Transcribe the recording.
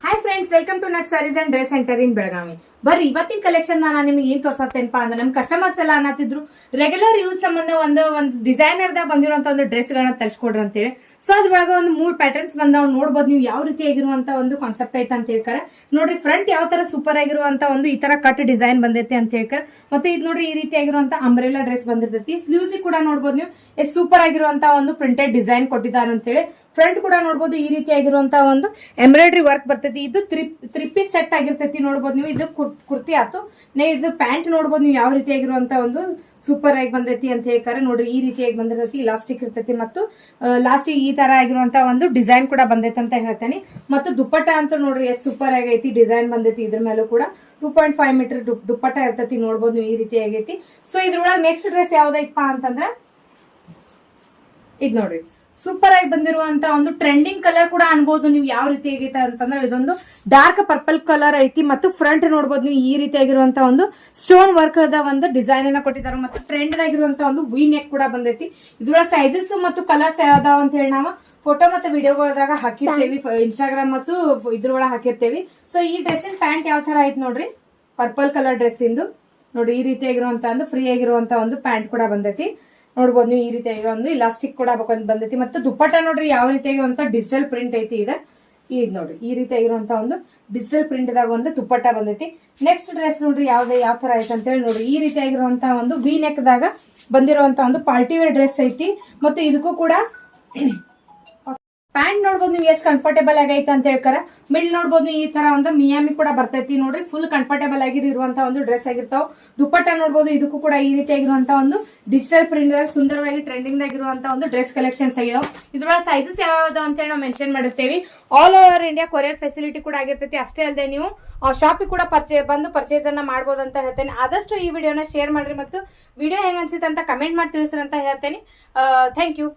Hi friends, welcome to ನಟ್ sarees and dress centre in Belagavi. ಬರ್ರಿ ಇವತ್ತಿನ ಕಲೆಕ್ಷನ್ ನಾನು ನಿಮಗೆ ಏನ್ ತೋರ್ಸತ್ತೇನಪ್ಪ ಅಂದ್ರೆ ನಮ್ ಕಸ್ಟಮರ್ಸ್ ಎಲ್ಲ ಅನ್ನತ್ತಿದ್ರು ರೆಗ್ಯುಲರ್ ಯೂಸ್ ಸಂಬಂಧ ಒಂದು ಡಿಸೈನರ್ ದಾಗ ಬಂದಿರುವಂತ ಒಂದು ಡ್ರೆಸ್ ಗಳನ್ನ ತರಿಸ್ಕೊಡ್ರಿ ಅಂತ ಹೇಳಿ. ಸೊ ಅದ್ರೊಳಗ ಒಂದು 3 ಪ್ಯಾಟರ್ನ್ಸ್ ಬಂದಾವ್. ನೋಡ್ಬೋದು ನೀವು ಯಾವ ರೀತಿ ಆಗಿರುವಂತ ಒಂದು ಕಾನ್ಸೆಪ್ಟ್ ಐತೆ ಅಂತ ಹೇಳ್ತಾರೆ. ನೋಡ್ರಿ ಫ್ರಂಟ್ ಯಾವ ತರ ಸೂಪರ್ ಆಗಿರುವಂತ ಒಂದು ಈ ತರ ಕಟ್ ಡಿಸೈನ್ ಬಂದೈತೆ ಅಂತ ಹೇಳ್ತಾರೆ. ಮತ್ತೆ ಇದು ನೋಡ್ರಿ ಈ ರೀತಿ ಆಗಿರುವಂತ ಅಂಬ್ರೆಲಾ ಡ್ರೆಸ್ ಬಂದಿರ್ತೈತಿ. ಸ್ಲೀವ್ಸ್ ಕೂಡ ನೋಡ್ಬೋದು ನೀವು ಎಷ್ಟು ಸೂಪರ್ ಆಗಿರುವಂತ ಒಂದು ಪ್ರಿಂಟೆಡ್ ಡಿಸೈನ್ ಕೊಟ್ಟಿದ್ದಾರೆ ಅಂತ ಹೇಳಿ. ಫ್ರಂಟ್ ಕೂಡ ನೋಡಬಹುದು ಈ ರೀತಿ ಆಗಿರುವಂತ ಒಂದು ಎಂಬ್ರಾಯ್ಡ್ರಿ ವರ್ಕ್ ಬರ್ತೈತಿ. ಇದು ತ್ರೀ ಪೀಸ್ ಸೆಟ್ ಆಗಿರ್ತೈತಿ. ನೋಡಬಹುದು ನೀವು ಇದು ಕುರ್ತಿ ಆತು. ಇದು ಪ್ಯಾಂಟ್ ನೋಡಬಹುದು ನೀವು ಯಾವ ರೀತಿ ಆಗಿರುವಂತ ಒಂದು ಸೂಪರ್ ಆಗಿ ಬಂದೈತಿ ಅಂತ ಹೇಳ್ತಾರೆ. ನೋಡ್ರಿ ಈ ರೀತಿಯಾಗಿ ಬಂದಿರ್ತೈತಿ. ಇಲಾಸ್ಟಿಕ್ ಇರ್ತೈತಿ ಮತ್ತು ಲಾಸ್ಟ್ ಈ ತರ ಆಗಿರುವಂತ ಒಂದು ಡಿಸೈನ್ ಕೂಡ ಬಂದೈತಿ ಅಂತ ಹೇಳ್ತೇನೆ. ಮತ್ತು ದುಪ್ಪಟ್ಟ ಅಂತ ನೋಡ್ರಿ ಎಷ್ಟು ಸೂಪರ್ ಆಗೈತಿ ಡಿಸೈನ್ ಬಂದೈತಿ. ಇದ್ರ ಮೇಲೂ ಕೂಡ 2.5 ಮೀಟರ್ ದುಪ್ಪಟ್ಟ ಇರ್ತೈತಿ. ನೋಡಬಹುದು ನೀವು ಈ ರೀತಿ ಆಗೈತಿ. ಸೊ ಇದ್ರೊಳಗೆ ನೆಕ್ಸ್ಟ್ ಡ್ರೆಸ್ ಯಾವ್ದೈತಪ್ಪ ಅಂತಂದ್ರ ಇದ್ ನೋಡ್ರಿ ಸೂಪರ್ ಆಗಿ ಬಂದಿರುವಂತ ಒಂದು ಟ್ರೆಂಡಿಂಗ್ ಕಲರ್ ಕೂಡ ಅನ್ಬೋದು ನೀವು ಯಾವ ರೀತಿ ಆಗೈತೆ ಅಂತಂದ್ರೆ ಇದೊಂದು ಡಾರ್ಕ್ ಪರ್ಪಲ್ ಕಲರ್ ಐತಿ. ಮತ್ತು ಫ್ರಂಟ್ ನೋಡಬಹುದು ನೀವು ಈ ರೀತಿ ಆಗಿರುವಂತ ಒಂದು ಸ್ಟೋನ್ ವರ್ಕ್ ಒಂದು ಡಿಸೈನ್ ಅನ್ನ ಕೊಟ್ಟಿದ್ದಾರೆ. ಮತ್ತು ಟ್ರೆಂಡ್ ಆಗಿರುವಂತ ಒಂದು ವಿ ನೆಕ್ ಕೂಡ ಬಂದೈತಿ. ಇದ್ರೊಳಗೆ ಸೈಜಸ್ ಮತ್ತು ಕಲರ್ಸ್ ಯಾವ್ದಾವ ಅಂತ ಹೇಳಿ ನಾವು ಫೋಟೋ ಮತ್ತು ವಿಡಿಯೋಗಳದಾಗ ಹಾಕಿರ್ತೇವಿ. ಇನ್ಸ್ಟಾಗ್ರಾಮ್ ಮತ್ತು ಇದ್ರೊಳಗೆ ಹಾಕಿರ್ತೇವಿ. ಸೊ ಈ ಡ್ರೆಸ್ಸಿನ ಪ್ಯಾಂಟ್ ಯಾವ ತರ ಐತಿ ನೋಡ್ರಿ, ಪರ್ಪಲ್ ಕಲರ್ ಡ್ರೆಸ್ ಇಂದು ನೋಡ್ರಿ ಈ ರೀತಿ ಆಗಿರುವಂತ ಒಂದು ಫ್ರೀ ಆಗಿರುವಂತ ಒಂದು ಪ್ಯಾಂಟ್ ಕೂಡ ಬಂದೈತಿ. ನೋಡ್ಬೋದು ನೀವು ಈ ರೀತಿಯಾಗಿ ಒಂದು ಇಲಾಸ್ಟಿಕ್ ಕೂಡ ಬಂದೈತಿ. ಮತ್ತು ದುಪ್ಪಟ್ಟ ನೋಡ್ರಿ ಯಾವ ರೀತಿಯಾಗಿರುವಂತ ಡಿಜಿಟಲ್ ಪ್ರಿಂಟ್ ಐತಿ ಇದೆ. ಈಗ ನೋಡ್ರಿ ಈ ರೀತಿಯಾಗಿರುವಂತ ಒಂದು ಡಿಜಿಟಲ್ ಪ್ರಿಂಟ್ ದಾಗ ಒಂದು ದುಪ್ಪಟ್ಟ ಬಂದೈತಿ. ನೆಕ್ಸ್ಟ್ ಡ್ರೆಸ್ ನೋಡ್ರಿ ಯಾವ ತರ ಐತೆ ಅಂತ ಹೇಳಿ ನೋಡ್ರಿ ಈ ರೀತಿಯಾಗಿರುವಂತ ಒಂದು ವಿ ನೆಕ್ ದಾಗ ಬಂದಿರುವಂತ ಒಂದು ಪಾರ್ಟಿ ವೇರ್ ಡ್ರೆಸ್ ಐತಿ. ಮತ್ತು ಇದಕ್ಕೂ ಕೂಡ ಪ್ಯಾಂಟ್ ನೋಡ್ಬೋದು ನೀವು ಎಷ್ಟು ಕಂಫರ್ಟೇಬಲ್ ಆಗೈತೆ ಅಂತ ಹೇಳ್ತಾರೆ. ಮಿಲ್ ನೋಡ್ಬೋದು ನೀವು ಈ ತರ ಒಂದು ಮಿಯಾಮಿ ಕೂಡ ಬರ್ತೈತಿ. ನೋಡ್ರಿ ಫುಲ್ ಕಂಫರ್ಟೇಬಲ್ ಆಗಿರುವಂತ ಒಂದು ಡ್ರೆಸ್ ಆಗಿರ್ತಾವ. ದುಪ್ಪಟ್ಟ ನೋಡ್ಬೋದು ಇದಕ್ಕೂ ಕೂಡ ಈ ರೀತಿಯಾಗಿರುವಂತ ಒಂದು ಡಿಜಿಟಲ್ ಪ್ರಿಂಟ್ ದಾಗ ಸುಂದರವಾಗಿ ಟ್ರೆಂಡಿಂಗ್ ಆಗಿರುವಂತ ಒಂದು ಡ್ರೆಸ್ ಕಲೆಕ್ಷನ್ಸ್ ಆಗಿದಾವ. ಇದ್ರೊಳಗೆ ಸೈಜಸ್ ಯಾವ್ದು ಅಂತ ಹೇಳಿ ನಾವು ಮೆನ್ಷನ್ ಮಾಡಿರ್ತೇವೆ. All over India courier facility ಕೂಡ ಆಗಿರ್ತೈತಿ. ಅಷ್ಟೇ ಅಲ್ಲದೆ ನೀವು ಶಾಪಿಗೆ ಕೂಡ ಬಂದು ಪರ್ಚೇಸ್ ಅನ್ನ ಮಾಡಬಹುದು ಅಂತ ಹೇಳ್ತೇನೆ. ಆದಷ್ಟು ಈ ವಿಡಿಯೋನ ಶೇರ್ ಮಾಡ್ರಿ ಮತ್ತು ವಿಡಿಯೋ ಹೆಂಗ್ ಅನ್ಸಿತ್ತು ಅಂತ ಕಮೆಂಟ್ ಮಾಡಿ ತಿಳಿಸ್ರಿ ಅಂತ ಹೇಳ್ತೇನೆ. Thank you.